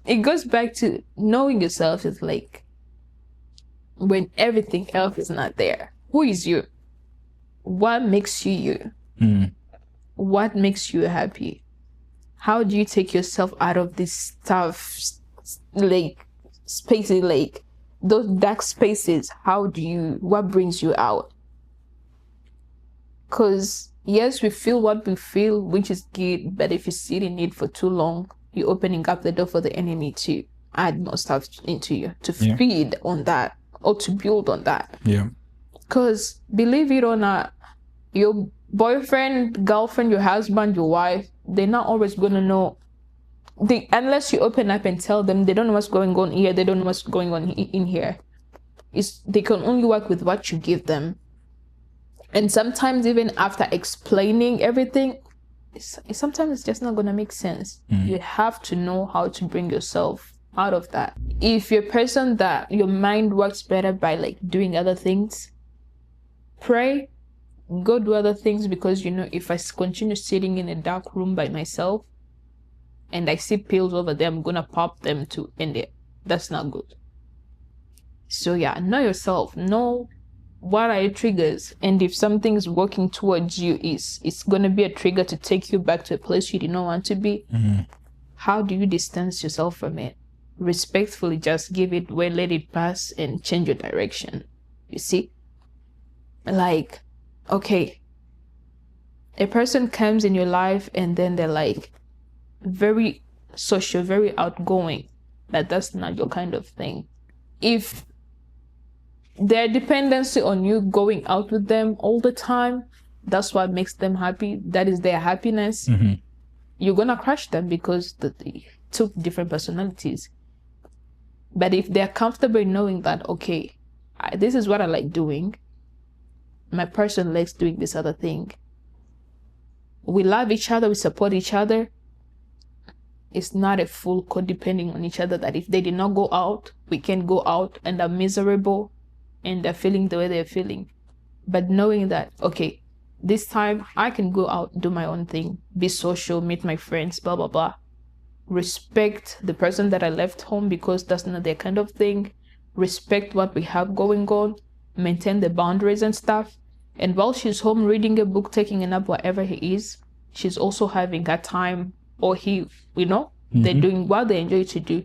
It goes back to knowing yourself. Is like, when everything else is not there, who is you? What makes you you? What makes you happy? How do you take yourself out of this stuff, like spaces, like those dark spaces? What brings you out? Because yes, we feel what we feel, which is good, but if you sit in it for too long, you're opening up the door for the enemy to add more stuff into you, to feed on that or to build on that. Yeah. Because believe it or not, your boyfriend, girlfriend, your husband, your wife, they're not always going to know. Unless you open up and tell them, they don't know what's going on here, they don't know what's going on in here. They can only work with what you give them. And sometimes even after explaining everything, sometimes it's just not going to make sense. You have to know how to bring yourself out of that. If you're a person that your mind works better by like doing other things, pray, go do other things, because if I continue sitting in a dark room by myself and I see pills over there, I'm gonna pop them to end it. That's not good. So know yourself, know what are your triggers, and if something's working towards you, it's gonna be a trigger to take you back to a place you did not want to be. How do you distance yourself from it? Respectfully, just give it way, let it pass, and change your direction. You see, like, okay, a person comes in your life and then they're like very social, very outgoing, that's not your kind of thing. If their dependency on you going out with them all the time, that's what makes them happy, that is their happiness, you're gonna crush them because they took different personalities. But if they're comfortable knowing that, okay, this is what I like doing, my person likes doing this other thing, we love each other, we support each other, it's not a full codepending on each other, that if they did not go out, we can go out and are miserable and they're feeling the way they're feeling. But knowing that, okay, this time I can go out, do my own thing, be social, meet my friends, blah, blah, blah. Respect the person that I left home because that's not their kind of thing. Respect what we have going on. maintain the boundaries and stuff. And while she's home reading a book, taking a nap, wherever he is, she's also having that time, or he, they're doing what they enjoy to do.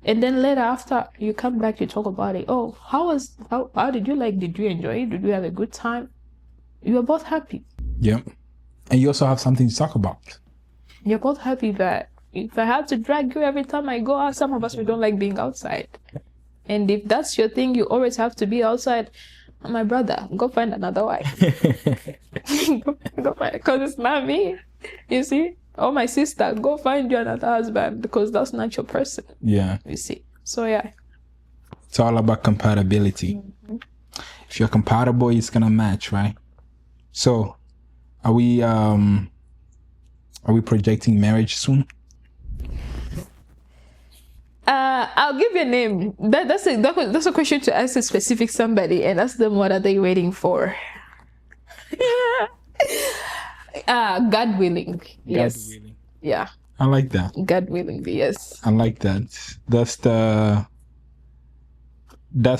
And then later, after you come back, you talk about it. Oh, how did you like? Did you enjoy it? Did you have a good time? You are both happy. Yeah. And you also have something to talk about. You're both happy that if I have to drag you every time I go out, some of us, we don't like being outside. And if that's your thing, you always have to be outside. My brother, go find another wife. Go find, because it's not me. You see? Or my sister, go find you another husband, because that's not your person. Yeah. You see? So yeah. It's all about compatibility. If you're compatible, it's gonna match, right? So, are we projecting marriage soon? I'll give you a name. That's a question to ask a specific somebody, and ask them what are they waiting for. God willing. Yes. God willing. Yeah. I like that. God willing. Yes. I like that. That's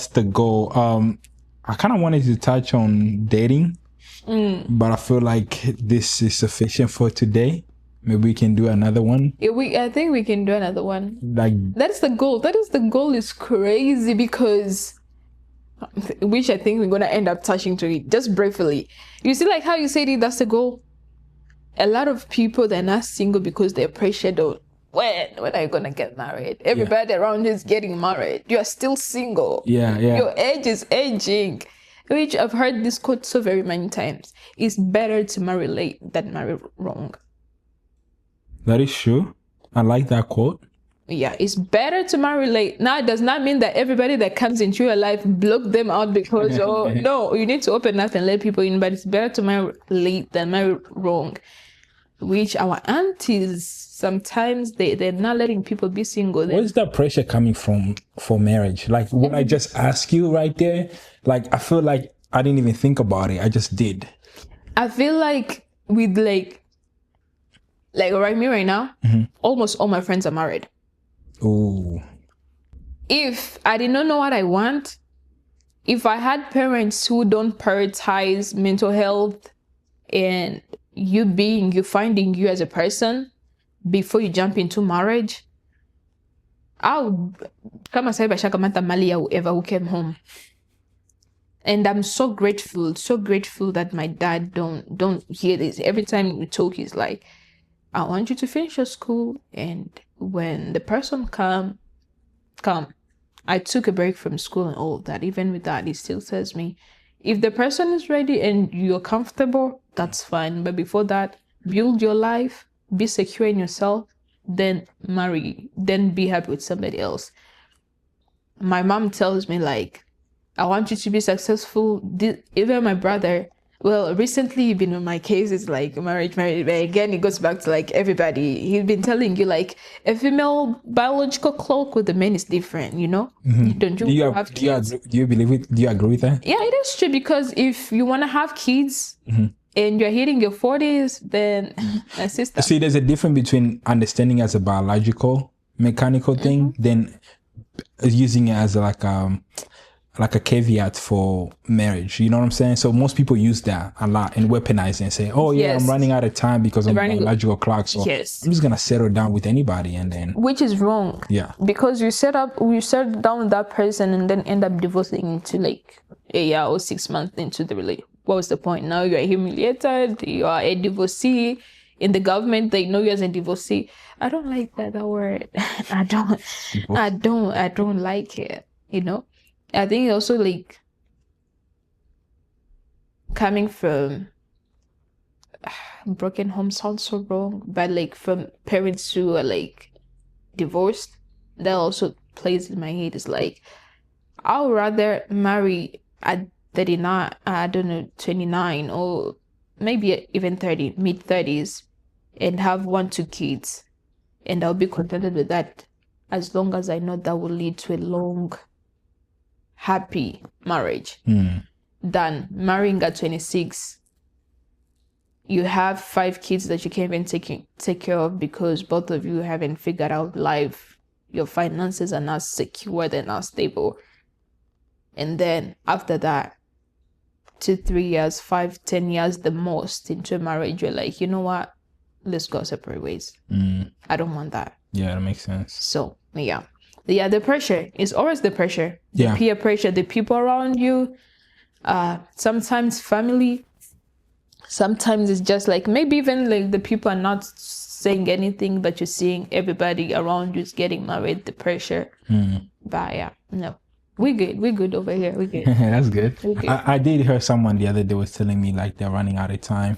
the goal. I kind of wanted to touch on dating, but I feel like this is sufficient for today. Maybe we can do another one. I think we can do another one. Like, that's the goal. The goal is crazy, because which I think we're gonna end up touching to it just briefly. You see, like how you said it, that's the goal. A lot of people, they're not single because they're pressured on when are you gonna get married? Everybody around you is getting married. You are still single. Yeah. Your age is aging. Which I've heard this quote so very many times. It's better to marry late than marry wrong. That is true. I like that quote. Yeah, it's better to marry late. Now, it does not mean that everybody that comes into your life, block them out because, no, you need to open up and let people in. But it's better to marry late than marry wrong. Which our aunties, sometimes they're not letting people be single. Where's that pressure coming from for marriage? Like, when I just ask you right there, like, I feel like I didn't even think about it. I just did. I feel like with like right me right now, almost all my friends are married. Oh. If I did not know what I want, if I had parents who don't prioritize mental health and you finding you as a person before you jump into marriage, kama sasa bashakamata mali ya whoever who came home. And I'm so grateful that my dad don't hear this. Every time we talk, he's like, I want you to finish your school, and when the person come. I took a break from school and all that. Even with that, he still says me, if the person is ready and you're comfortable, that's fine. But before that, build your life, be secure in yourself, then marry, then be happy with somebody else. My mom tells me, like, I want you to be successful. Even my brother, well, recently been in my case, it's like marriage, but again, it goes back to like everybody. He's been telling you, like, a female biological clock with the men is different, Don't you have kids? Do you believe it? Do you agree with that? Yeah, it is true, because if you want to have kids and you're hitting your 40s, then my sister. See, there's a difference between understanding as a biological, mechanical thing, than using it as like a caveat for marriage. You know what I'm saying? So most people use that a lot and weaponize it and say, oh yeah, I'm running out of time because of biological clock. So I'm just going to settle down with anybody, and then. Which is wrong. Yeah. Because you settle down with that person and then end up divorcing into like a year or 6 months into the relationship. What was the point? Now you're humiliated. You are a divorcee. In the government, they know you as a divorcee. I don't like that word. I don't like it, I think also, like, coming from broken home sounds so wrong, but like from parents who are like divorced, that also plays in my head. It's like, I would rather marry at 39, 29, or maybe even 30, mid-30s, and have 1-2 kids, and I'll be contented with that, as long as I know that will lead to a long, happy marriage, than marrying at 26. You have 5 kids that you can't even take care of because both of you haven't figured out life. Your finances are not secure, they're not stable. And then after that, 2, 3 years, 5, 10 years the most into a marriage, you're like, you know what? Let's go separate ways. I don't want that. Yeah, that makes sense. So yeah, the pressure is always the pressure. The Yeah. peer pressure, the people around you. Sometimes family. Sometimes it's just like maybe even like the people are not saying anything, but you're seeing everybody around you is getting married. The pressure. But yeah, no, we're good over here. We're good. That's good. Okay. I did hear someone the other day was telling me like they're running out of time,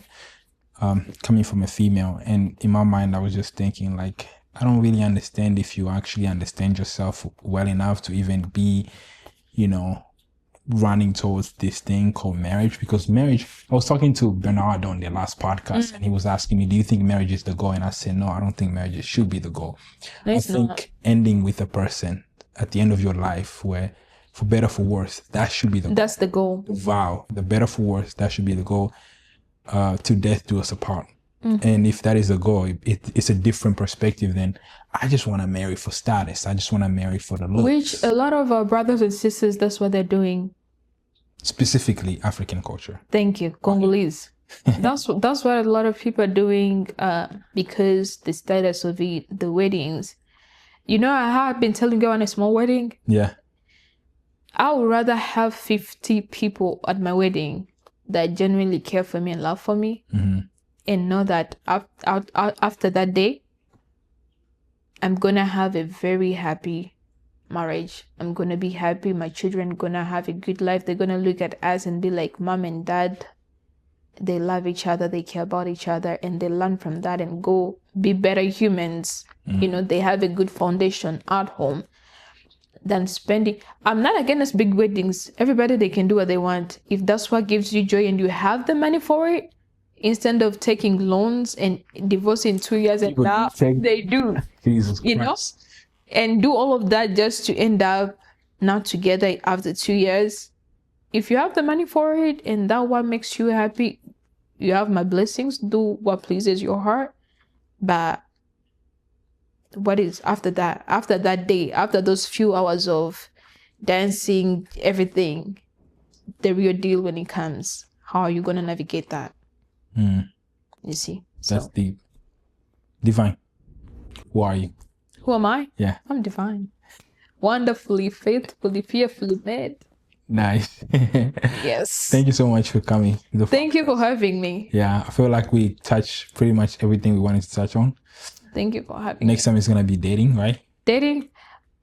coming from a female, and in my mind I was just thinking like, I don't really understand if you actually understand yourself well enough to even be, you know, running towards this thing called marriage. Because marriage, I was talking to Bernard on the last podcast and he was asking me, do you think marriage is the goal? And I said, no, I don't think marriage should be the goal. No, I it's think not. ending with a person at the end of your life, where for better for worse, that should be the That's the goal. vow. The better for worse, that should be the goal. To death do us apart. And if that is the goal, it's a different perspective than I just want to marry for status. I just want to marry for the looks. Which a lot of our brothers and sisters, that's what they're doing. Specifically African culture. Thank you, Congolese. That's what a lot of people are doing because the status of it, the weddings. You know, I have been telling you on a small wedding. Yeah. I would rather have 50 people at my wedding that genuinely care for me and love for me, and know that after that day, I'm gonna have a very happy marriage. I'm gonna be happy. My children gonna have a good life. They're gonna look at us and be like, Mom and Dad, they love each other, they care about each other, and they learn from that and go be better humans. You know, they have a good foundation at home than spending. I'm not against big weddings. Everybody, they can do what they want. If that's what gives you joy and you have the money for it, instead of taking loans and divorcing 2 years, and now they do, Jesus you know, and do all of that just to end up not together after 2 years. If you have the money for it and that what makes you happy, you have my blessings. Do what pleases your heart. But what is after that? After that day, after those few hours of dancing, everything, the real deal when it comes, how are you going to navigate that? You see? That's deep. Divine. Who are you? Who am I? Yeah. I'm divine. Wonderfully, faithfully, fearfully made. Nice. Yes. Thank you so much for coming. Thank you for having me. Yeah, I feel like we touched pretty much everything we wanted to touch on. Thank you for having me. Next time it's going to be dating, right? Dating?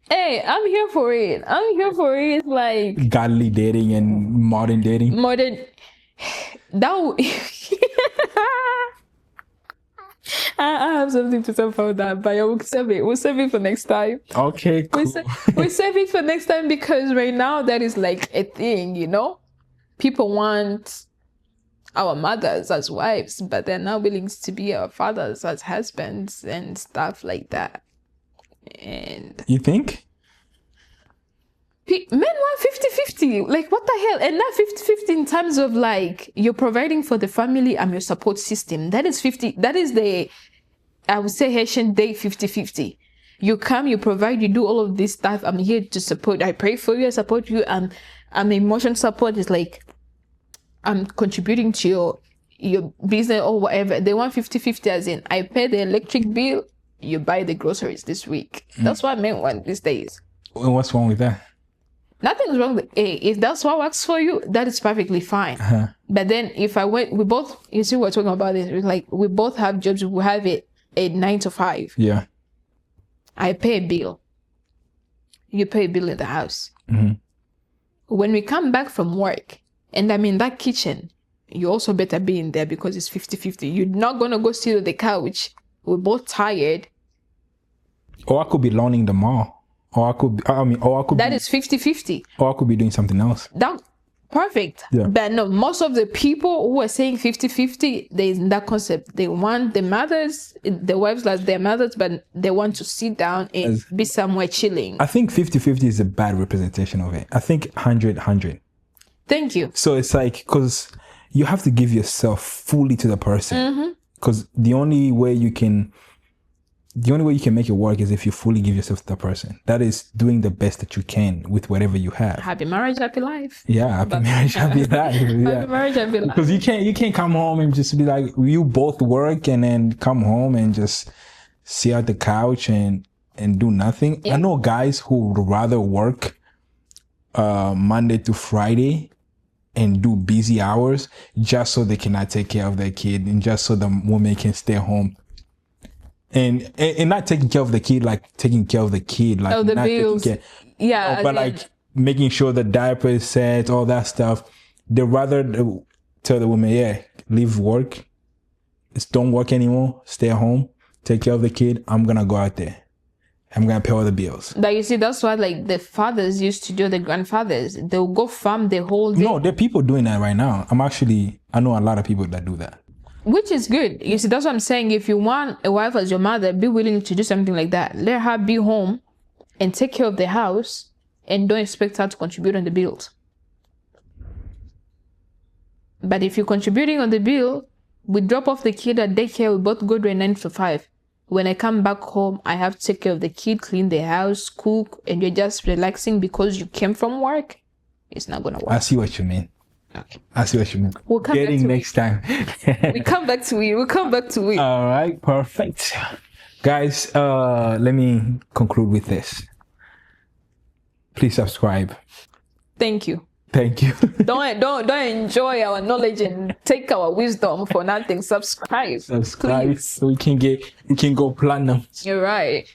Hey, I'm here for it. I'm here for it. Like Godly dating and modern dating. modern. I have something to say about that, but we'll save it. We'll save it for next time. Okay, cool. We save it for next time because right now that is like a thing, you know? People want our mothers as wives, but they're not willing to be our fathers as husbands and stuff like that. And You think? men want 50-50. Like, what the hell? And not 50-50 in terms of like you're providing for the family, I'm your support system. That is 50. That is the, I would say, Haitian day 50-50. You come, you provide, you do all of this stuff. I'm here to support. I pray for you, I support you. I'm emotion support. Is like I'm contributing to your business or whatever. They want 50-50 as in I pay the electric bill, you buy the groceries this week. That's what men want these days. And what's wrong with that? Nothing's wrong with if that's what works for you, that is perfectly fine. But then if we both, you see, we're talking about this, it's like we both have jobs, we have it a 9 to 5. Yeah. I pay a bill. You pay a bill in the house. When we come back from work, and I'm in that kitchen, you also better be in there because it's 50-50. You're not going to go sit on the couch. We're both tired. Or I could be loaning the mall. Or I could That is 50-50. Or I could be doing something else. That perfect. Yeah. But no, most of the people who are saying 50-50, there is that concept. They want the mothers, the wives like their mothers, but they want to sit down and be somewhere chilling. I think 50-50 is a bad representation of it. I think 100-100. Thank you. So it's like, because you have to give yourself fully to the person. Because the only way you can the only way you can make it work is if you fully give yourself to the person. That is doing the best that you can with whatever you have. Happy marriage, happy life. Yeah, happy marriage, happy life. Yeah. Happy marriage, happy life. Because you can't come home and just be like, you both work and then come home and just sit at the couch and do nothing. Yeah. I know guys who would rather work Monday to Friday and do busy hours just so they cannot take care of their kid and just so the woman can stay home. And not taking care of the kid, like taking care of the kid, like the not bills. taking care, Yeah, but like making sure the diaper is set, all that stuff. They rather tell the woman, yeah, leave work, just don't work anymore, stay at home, take care of the kid. I'm gonna go out there. I'm gonna pay all the bills. But you see, that's what like the fathers used to do, the grandfathers. They'll go farm the whole day. No, there are people doing that right now. I know a lot of people that do that. Which is good. You see, that's what I'm saying. If you want a wife as your mother, be willing to do something like that. Let her be home and take care of the house and don't expect her to contribute on the bills. But if you're contributing on the bill, we drop off the kid at daycare, we both go to a 9 to 5. When I come back home, I have to take care of the kid, clean the house, cook, and you're just relaxing because you came from work. It's not going to work. I see what you mean. Okay. I see what you mean. We'll come Getting back to next time. We come back to it. We'll come back to it. All right, perfect. Guys, let me conclude with this. Please subscribe. Thank you. Thank you. Don't enjoy our knowledge and take our wisdom for nothing. Subscribe. Subscribe Please. so we can go platinum. You're right.